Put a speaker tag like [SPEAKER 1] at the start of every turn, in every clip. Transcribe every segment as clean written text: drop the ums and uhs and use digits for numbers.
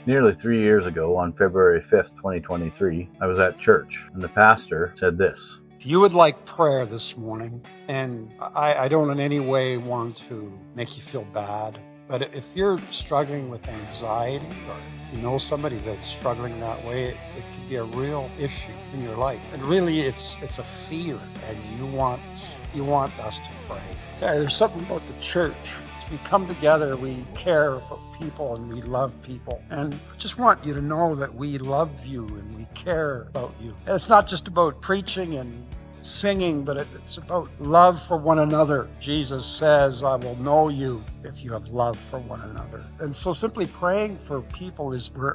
[SPEAKER 1] Nearly 3 years ago, on February 5th, 2023, I was at church, and the pastor said this.
[SPEAKER 2] If you would like prayer this morning, and I don't in any way want to make you feel bad, but if you're struggling with anxiety or you know somebody that's struggling that way, it can be a real issue in your life. And really it's a fear, and you want us to pray. There's something about the church. We come together, we care about people, and we love people. And I just want you to know that we love you and we care about you. And it's not just about preaching and singing, but it's about love for one another. Jesus says, I will know you if you have love for one another. And so simply praying for people is we're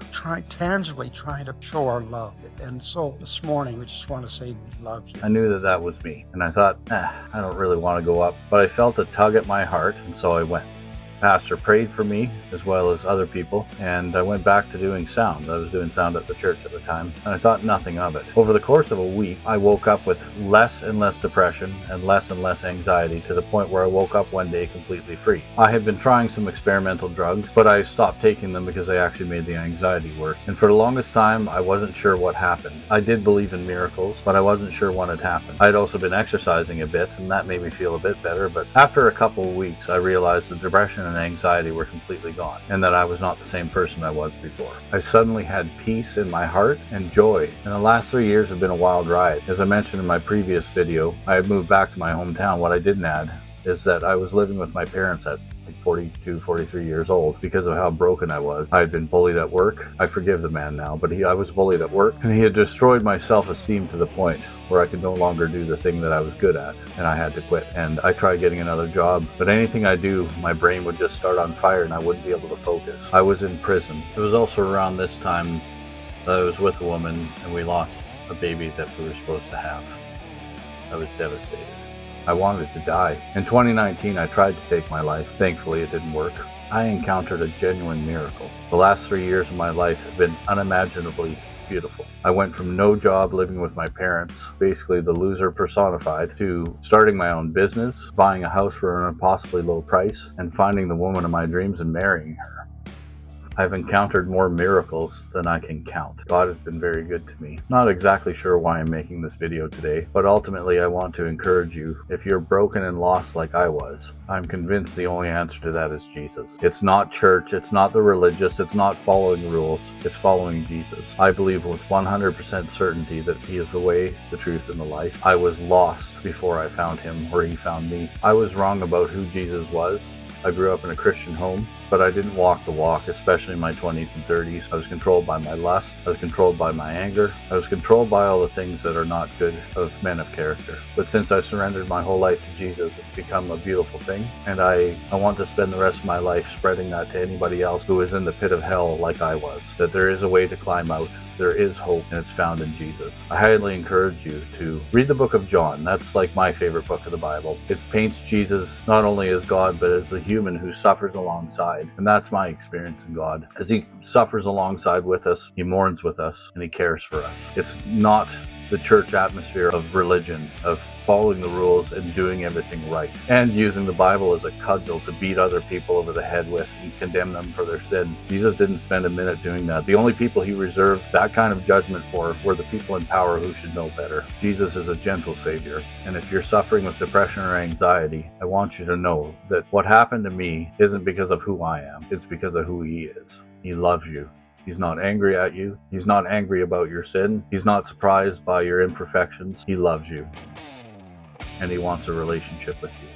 [SPEAKER 2] tangibly trying to show our love. And so this morning, we just want to say we love you.
[SPEAKER 1] I knew that was me, and I thought, I don't really want to go up, but I felt a tug at my heart, and so I went. Pastor prayed for me as well as other people, and I went back to doing sound. I was doing sound at the church at the time, and I thought nothing of it. Over the course of a week, I woke up with less and less depression and less anxiety, to the point where I woke up one day completely free. I had been trying some experimental drugs, but I stopped taking them because they actually made the anxiety worse. And for the longest time, I wasn't sure what happened. I did believe in miracles, but I wasn't sure what had happened. I'd also been exercising a bit, and that made me feel a bit better, but after a couple of weeks, I realized the depression and anxiety were completely gone, and that I was not the same person I was before. I suddenly had peace in my heart and joy, and the last 3 years have been a wild ride. As I mentioned in my previous video, I had moved back to my hometown. What I didn't add is that I was living with my parents at 42, 43 years old because of how broken I was. I had been bullied at work. I forgive the man now, but I was bullied at work, and he had destroyed my self-esteem to the point where I could no longer do the thing that I was good at, and I had to quit. And I tried getting another job, but anything I do, my brain would just start on fire and I wouldn't be able to focus. I was in prison. It was also around this time that I was with a woman, and we lost a baby that we were supposed to have. I was devastated. I wanted to die. In 2019, I tried to take my life. Thankfully, it didn't work. I encountered a genuine miracle. The last 3 years of my life have been unimaginably beautiful. I went from no job, living with my parents, basically the loser personified, to starting my own business, buying a house for an impossibly low price, and finding the woman of my dreams and marrying her. I've encountered more miracles than I can count. God has been very good to me. Not exactly sure why I'm making this video today, but ultimately I want to encourage you. If you're broken and lost like I was, I'm convinced the only answer to that is Jesus. It's not church, it's not the religious, it's not following rules, it's following Jesus. I believe with 100% certainty that He is the way, the truth, and the life. I was lost before I found Him, or He found me. I was wrong about who Jesus was. I grew up in a Christian home, but I didn't walk the walk, especially in my 20s and 30s. I was controlled by my lust. I was controlled by my anger. I was controlled by all the things that are not good of men of character. But since I surrendered my whole life to Jesus, it's become a beautiful thing. And I want to spend the rest of my life spreading that to anybody else who is in the pit of hell like I was. That there is a way to climb out. There is hope, and it's found in Jesus. I highly encourage you to read the book of John. That's like my favorite book of the Bible. It paints Jesus not only as God, but as the human who suffers alongside. And that's my experience in God. As He suffers alongside with us, He mourns with us, and He cares for us. It's not the church atmosphere of religion, of following the rules and doing everything right, and using the Bible as a cudgel to beat other people over the head with and condemn them for their sin. Jesus didn't spend a minute doing that. The only people He reserved that kind of judgment for were the people in power who should know better. Jesus is a gentle Savior, and if you're suffering with depression or anxiety, I want you to know that what happened to me isn't because of who I am, it's because of who He is. He loves you. He's not angry at you. He's not angry about your sin. He's not surprised by your imperfections. He loves you, and He wants a relationship with you.